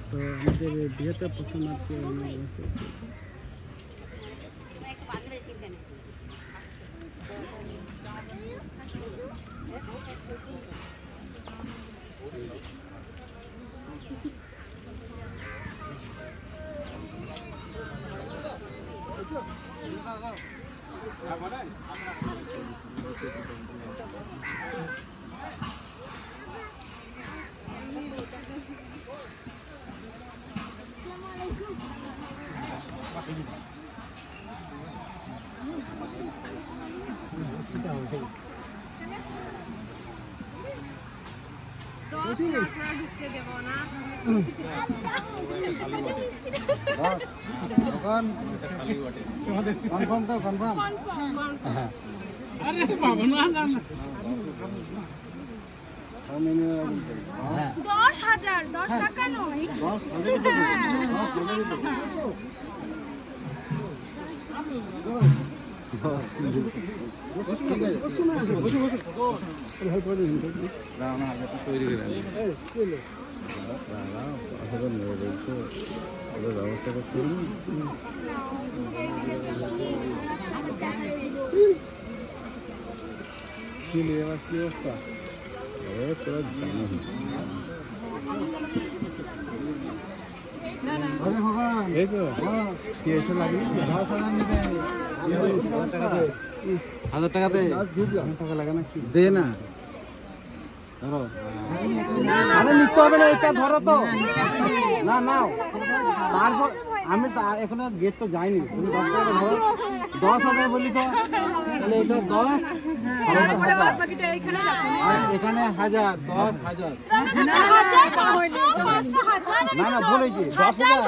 তো আমাদের বিয়েতে প্রথম আজকে ব্যবস্থা করতে কি এবার কি অবস্থা তোরা জানো এই তো কি এসে লাগবে 10,000 টাকাতে টাকা লাগে না কি দে না ধরো আরে নিতে হবে না এটা ধরো তো না নাও তারপর আমি এখন গেট তো যাইনি তুমি 10,000 বলি তো তাহলে এটা 10 আর এখানে 1000 10,000 না না বলেছি 10,000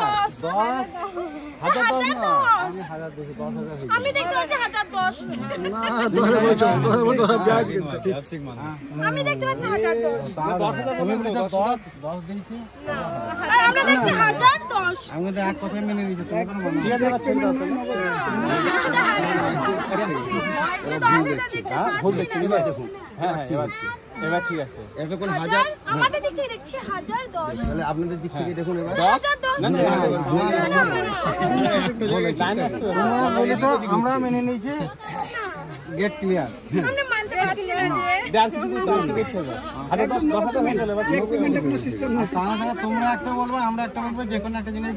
10,000 না আমি 1000 দেখি 10,000 আমি দেখতে পাচ্ছি 1010 না 10,000 বলছো 10,000 যাজ কিন্তু ঠিক আমি দেখতে পাচ্ছি 1010 10,000 তুমি বলেছো 10 দিয়েছি আর আমরা দেখছি 1010 আমি তো এক কথা মেনে নিয়েছি তুমি কোনো মানে ঠিক আছে হ্যাঁ ভুল দেখছি এবার দেখুন হ্যাঁ এবার ঠিক আছে এতক্ষণ 1000 আমাদের দিক থেকে দেখছি 1010 তাহলে আপনাদের দিক থেকে দেখুন এবার 1010 আমরা মেনে নিয়েছি গেট ক্লিয়ার আমরা মানতে পারছি না যে তোমরা একটা বলবো যে কোনো একটা বলবো যে কোনো একটা জিনিস